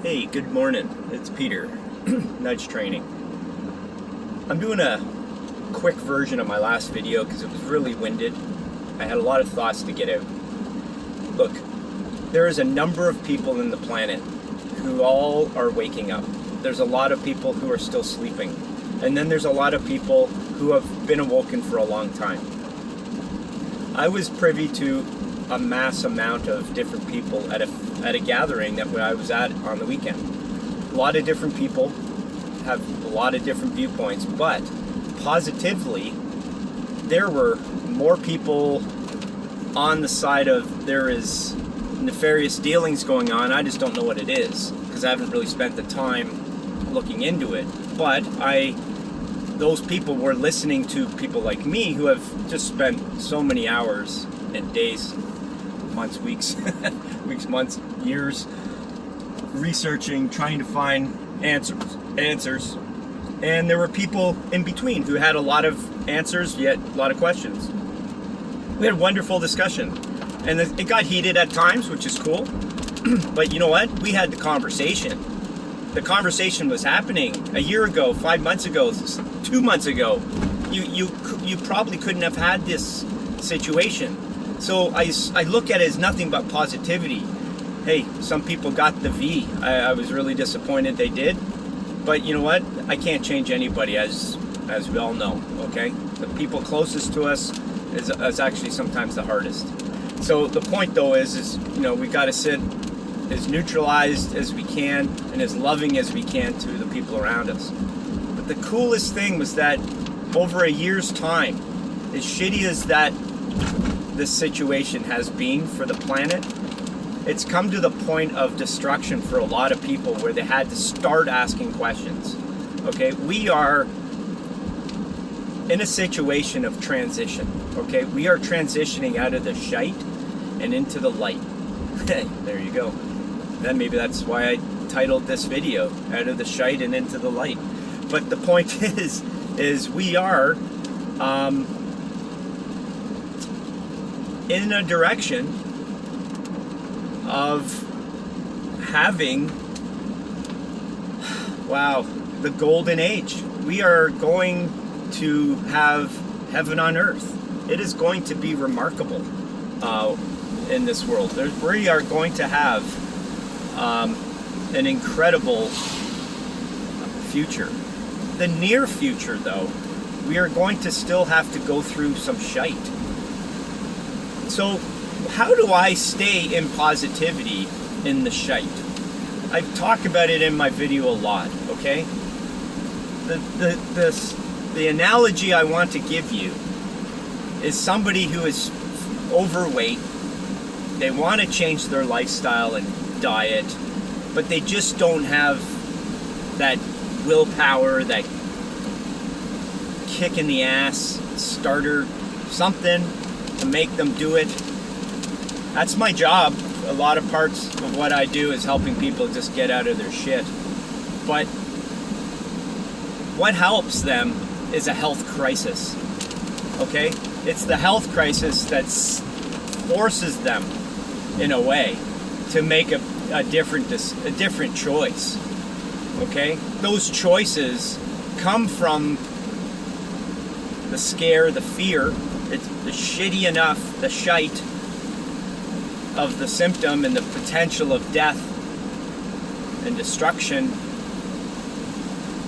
Hey, good morning. It's Peter, Nudge Training. I'm doing a quick version of my last video because it was really winded. I had a lot of thoughts to get out. Look, there is a number of people in the planet who all are waking up. There's a lot of people who are still sleeping. And then there's a lot of people who have been awoken for a long time. I was privy to a mass amount of different people at a gathering that I was at on the weekend. A lot of different people have a lot of different viewpoints, but positively, there were more people on the side of there is nefarious dealings going on. I just don't know what it is because I haven't really spent the time looking into it. But those people were listening to people like me who have just spent so many hours and days, months, weeks, months, years, researching, trying to find answers. And there were people in between who had a lot of answers, yet a lot of questions. We had a wonderful discussion. And it got heated at times, which is cool. But you know what? We had the conversation. The conversation was happening a year ago, 5 months ago, 2 months ago. You probably couldn't have had this situation. So I look at it as nothing but positivity. Hey, some people got the V. I was really disappointed they did. But you know what? I can't change anybody, as we all know, okay? The people closest to us is actually sometimes the hardest. So the point though is we got to sit as neutralized as we can and as loving as we can to the people around us. But the coolest thing was that over a year's time, as shitty as that this situation has been for the planet, it's come to the point of destruction for a lot of people where they had to start asking questions. Okay, we are in a situation of transition. Okay, we are transitioning out of the shite and into the light. There you go. Then maybe that's why I titled this video, Out of the Shite and Into the Light. But the point is we are in a direction of having, the golden age. We are going to have heaven on earth. It is going to be remarkable in this world. We are going to have an incredible future. The near future, though, we are going to still have to go through some shite. So how do I stay in positivity in the shite? I talk about it in my video a lot, okay? The analogy I want to give you is somebody who is overweight. They want to change their lifestyle and diet, but they just don't have that willpower, that kick in the ass, starter, something to make them do it. That's my job. A lot of parts of what I do is helping people just get out of their shit. But what helps them is a health crisis. Okay? It's the health crisis that forces them, in a way, to make a different choice. Okay? Those choices come from the scare, the fear. It's the shitty enough, the shite of the symptom and the potential of death and destruction.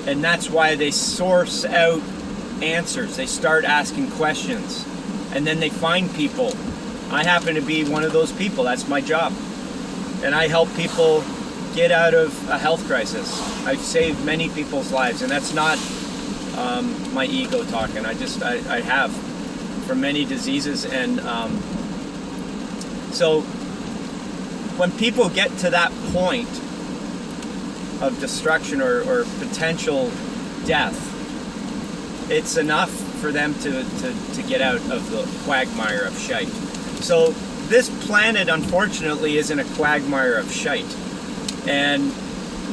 And that's why they source out answers. They start asking questions. And then they find people. I happen to be one of those people. That's my job. And I help people get out of a health crisis. I've saved many people's lives. And that's not my ego talking. I have for many diseases. And so when people get to that point of destruction or potential death, it's enough for them to get out of the quagmire of shite. So this planet, unfortunately, is in a quagmire of shite. And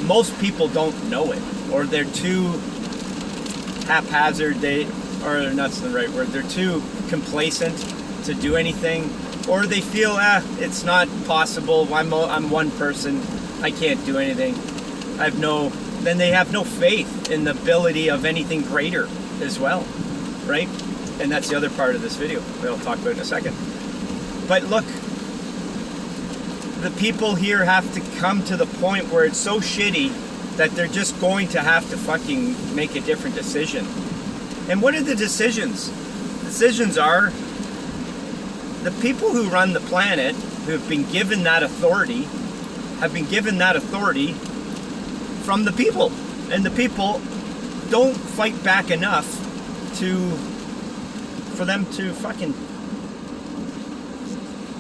most people don't know it, or they're too haphazard, or that's the right word, they're too complacent to do anything, or they feel, it's not possible, I'm one person, I can't do anything. then they have no faith in the ability of anything greater as well, right? And that's the other part of this video we'll talk about in a second. But look, the people here have to come to the point where it's so shitty that they're just going to have to fucking make a different decision. And what are the decisions? Decisions are the people who run the planet, who have been given that authority, from the people. And the people don't fight back enough for them to fucking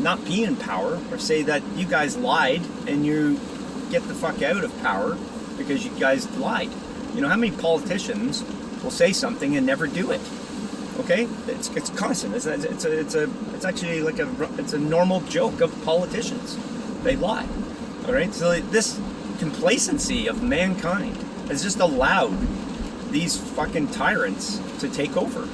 not be in power, or say that you guys lied and you get the fuck out of power because you guys lied. You know, how many politicians will say something and never do it? Okay, it's constant. It's actually like it's a normal joke of politicians. They lie. All right, so this complacency of mankind has just allowed these fucking tyrants to take over.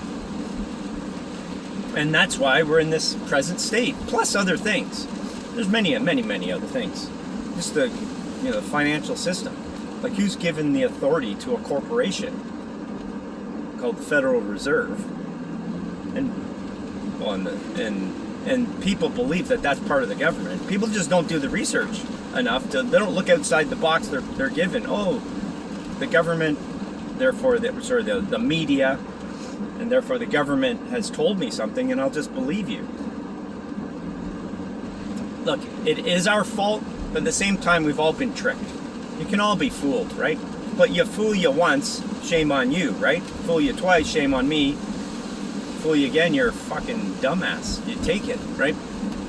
And that's why we're in this present state, plus other things. There's many other things. Just the financial system. Like, who's given the authority to a corporation called the Federal Reserve? And people believe that that's part of the government. People just don't do the research enough. They don't look outside the box they're given. Oh, the government, therefore, the media, and therefore the government has told me something, and I'll just believe you. Look, it is our fault, but at the same time, we've all been tricked. You can all be fooled, right? But you fool you once, shame on you, right? Fool you twice, shame on me. Fool you again, you're a fucking dumbass. You take it, right?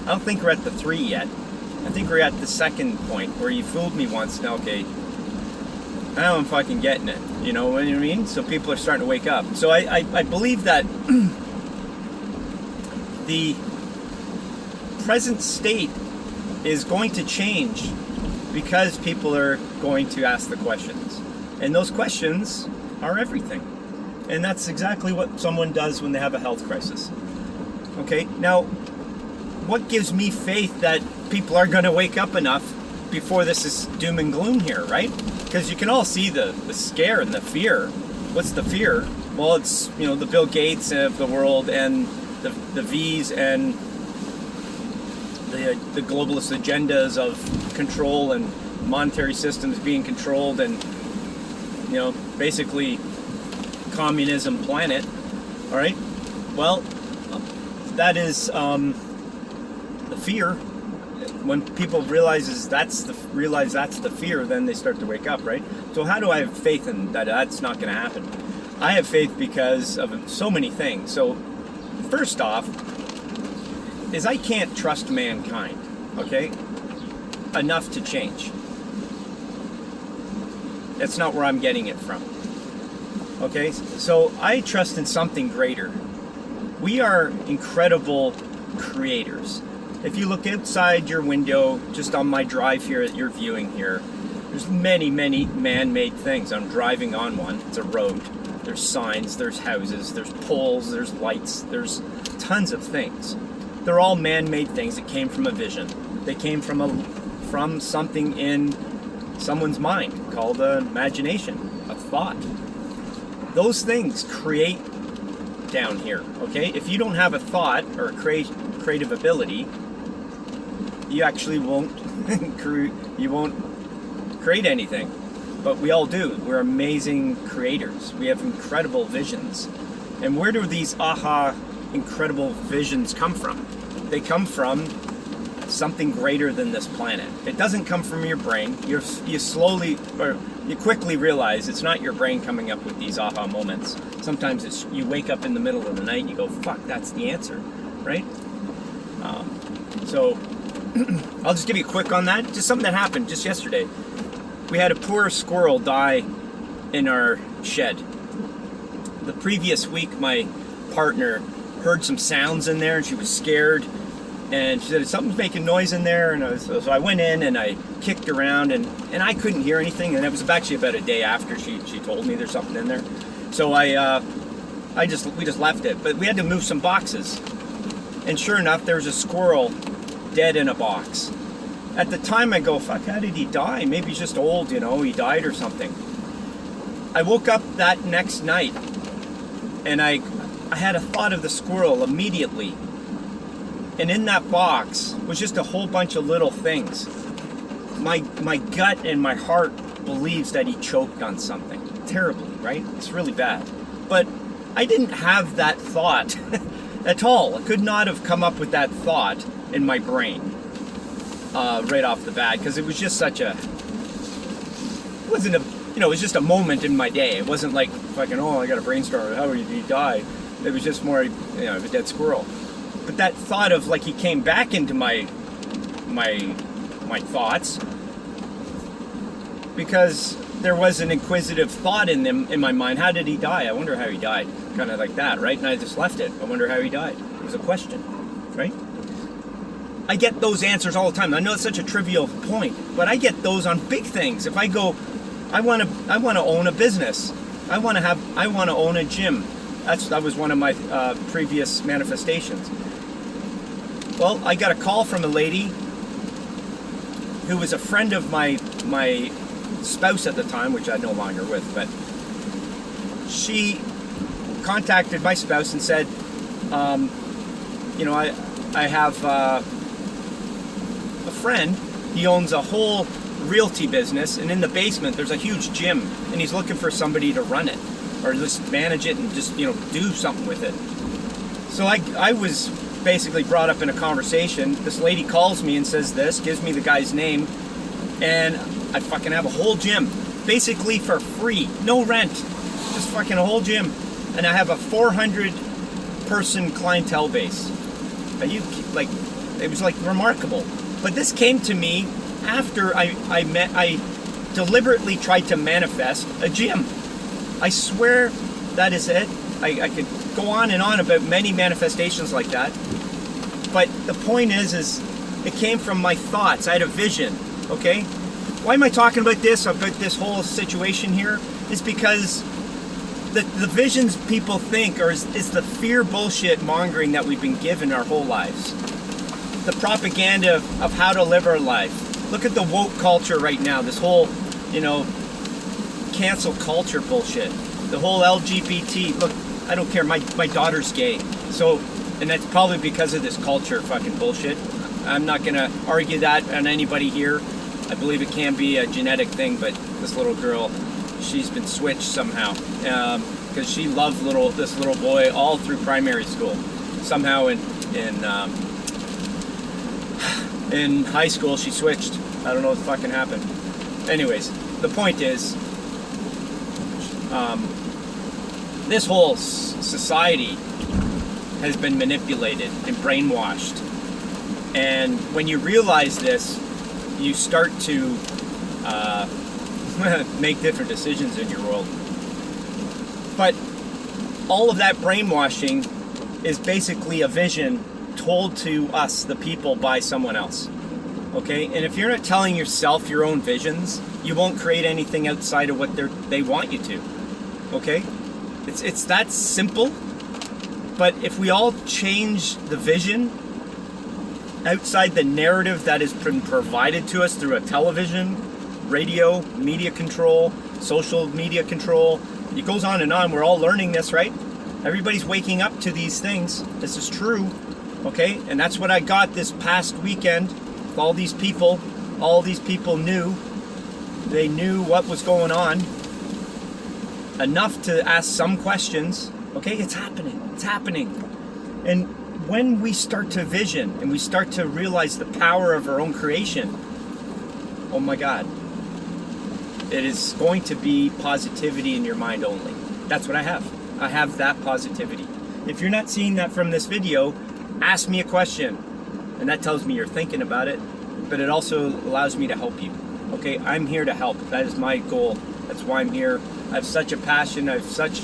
I don't think we're at the 3 yet. I think we're at the second point where you fooled me once. Now, okay, now I'm fucking getting it. You know what I mean? So people are starting to wake up. So I believe that the present state is going to change because people are going to ask the questions. And those questions are everything. And that's exactly what someone does when they have a health crisis. Okay, now, what gives me faith that people are going to wake up enough before this is doom and gloom here, right? Because you can all see the scare and the fear. What's the fear? Well, it's, the Bill Gates of the world and the V's and the globalist agendas of control and monetary systems being controlled and, basically communism planet. All right. Well, that is the fear. When people realize that's the fear, then they start to wake up, right? So how do I have faith in that? That's not going to happen. I have faith because of so many things. So first off, is I can't trust mankind, okay, enough to change. That's not where I'm getting it from. Okay, so I trust in something greater. We are incredible creators. If you look outside your window, just on my drive here that you're viewing here, there's many, many man-made things. I'm driving on one. It's a road. There's signs, there's houses, there's poles, there's lights, there's tons of things. They're all man-made things that came from a vision. They came from something in someone's mind called an imagination, a thought. Those things create down here, okay? If you don't have a thought or a creative ability, you actually won't create anything. But we all do. We're amazing creators. We have incredible visions. And where do these incredible visions come from? They come from something greater than this planet. It doesn't come from your brain. You quickly realize it's not your brain coming up with these aha moments. Sometimes it's you wake up in the middle of the night and you go, fuck, that's the answer, right? So I'll just give you a quick on that. Just something that happened just yesterday. We had a poor squirrel die in our shed. The previous week, my partner heard some sounds in there and she was scared. And she said, something's making noise in there. And so I went in and I kicked around and I couldn't hear anything. And it was actually about a day after she told me there's something in there. So we just left it. But we had to move some boxes. And sure enough, there was a squirrel dead in a box. at the time I go, fuck, how did he die? Maybe he's just old, you know, he died or something. I woke up that next night and I had a thought of the squirrel immediately. And in that box was just a whole bunch of little things. My gut and my heart believes that he choked on something terribly, right? It's really bad. But I didn't have that thought at all. I could not have come up with that thought in my brain right off the bat, because it was just such a, it wasn't a, you know, it was just a moment in my day. It wasn't like fucking, oh, I got a brainstorm, how did he die? It was just more, you know, a dead squirrel. But that thought of, like, he came back into my thoughts because there was an inquisitive thought in them, in my mind. How did he die? I wonder how he died. Kind of like that, right? And I just left it. I wonder how he died. It was a question, right? I get those answers all the time. I know it's such a trivial point, but I get those on big things. If I go, I want to own a business. I want to own a gym. That was one of my previous manifestations. Well, I got a call from a lady who was a friend of my spouse at the time, which I'm no longer with, but she contacted my spouse and said, you know, I have a friend. He owns a whole realty business, and in the basement there's a huge gym, and he's looking for somebody to run it or just manage it and just, you know, do something with it. So I was basically brought up in a conversation. This lady calls me and says this, gives me the guy's name, and I fucking have a whole gym basically for free, no rent, just fucking a whole gym, and I have a 400 person clientele base. It was like remarkable. But this came to me after I deliberately tried to manifest a gym. I swear that is it. I could go on and on about many manifestations like that. But the point is it came from my thoughts. I had a vision, okay? Why am I talking about this whole situation here? Is because the visions people think is the fear bullshit mongering that we've been given our whole lives. The propaganda of how to live our life. Look at the woke culture right now, this whole, you know, cancel culture bullshit. The whole LGBT, look, I don't care, my daughter's gay. So, and that's probably because of this culture fucking bullshit. I'm not gonna argue that on anybody here. I believe it can be a genetic thing, but this little girl, she's been switched somehow. Because she loved this little boy all through primary school. Somehow in high school she switched. I don't know what fucking happened. Anyways, the point is, this whole society has been manipulated and brainwashed. And when you realize this, you start to make different decisions in your world. But all of that brainwashing is basically a vision told to us, the people, by someone else. Okay? And if you're not telling yourself your own visions, you won't create anything outside of what they want you to. Okay? It's that simple. But if we all change the vision outside the narrative that has been provided to us through a television, radio, media control, social media control, it goes on and on. We're all learning this, right? Everybody's waking up to these things. This is true. Okay? And that's what I got this past weekend. All these people knew. They knew what was going on. Enough to ask some questions. Okay? It's happening. It's happening. And when we start to vision and we start to realize the power of our own creation, oh my God, it is going to be positivity in your mind only. That's what I have. I have that positivity. If you're not seeing that from this video, ask me a question. And that tells me you're thinking about it, but it also allows me to help you. Okay, I'm here to help. That is my goal. That's why I'm here. I have such a passion. I have such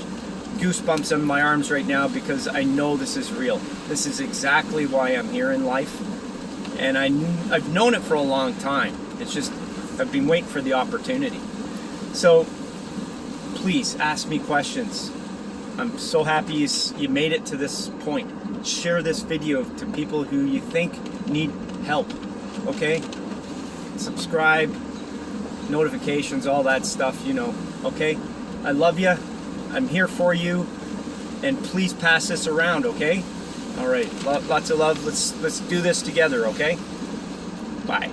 goosebumps on my arms right now because I know this is real. This is exactly why I'm here in life. And I've known it for a long time. It's just, I've been waiting for the opportunity. So please ask me questions. I'm so happy you made it to this point. Share this video to people who you think need help, okay? subscribe, notifications, all that stuff, you know, okay? I love you. I'm here for you. And please pass this around, okay? All right, lots of love. Let's do this together, okay? Bye.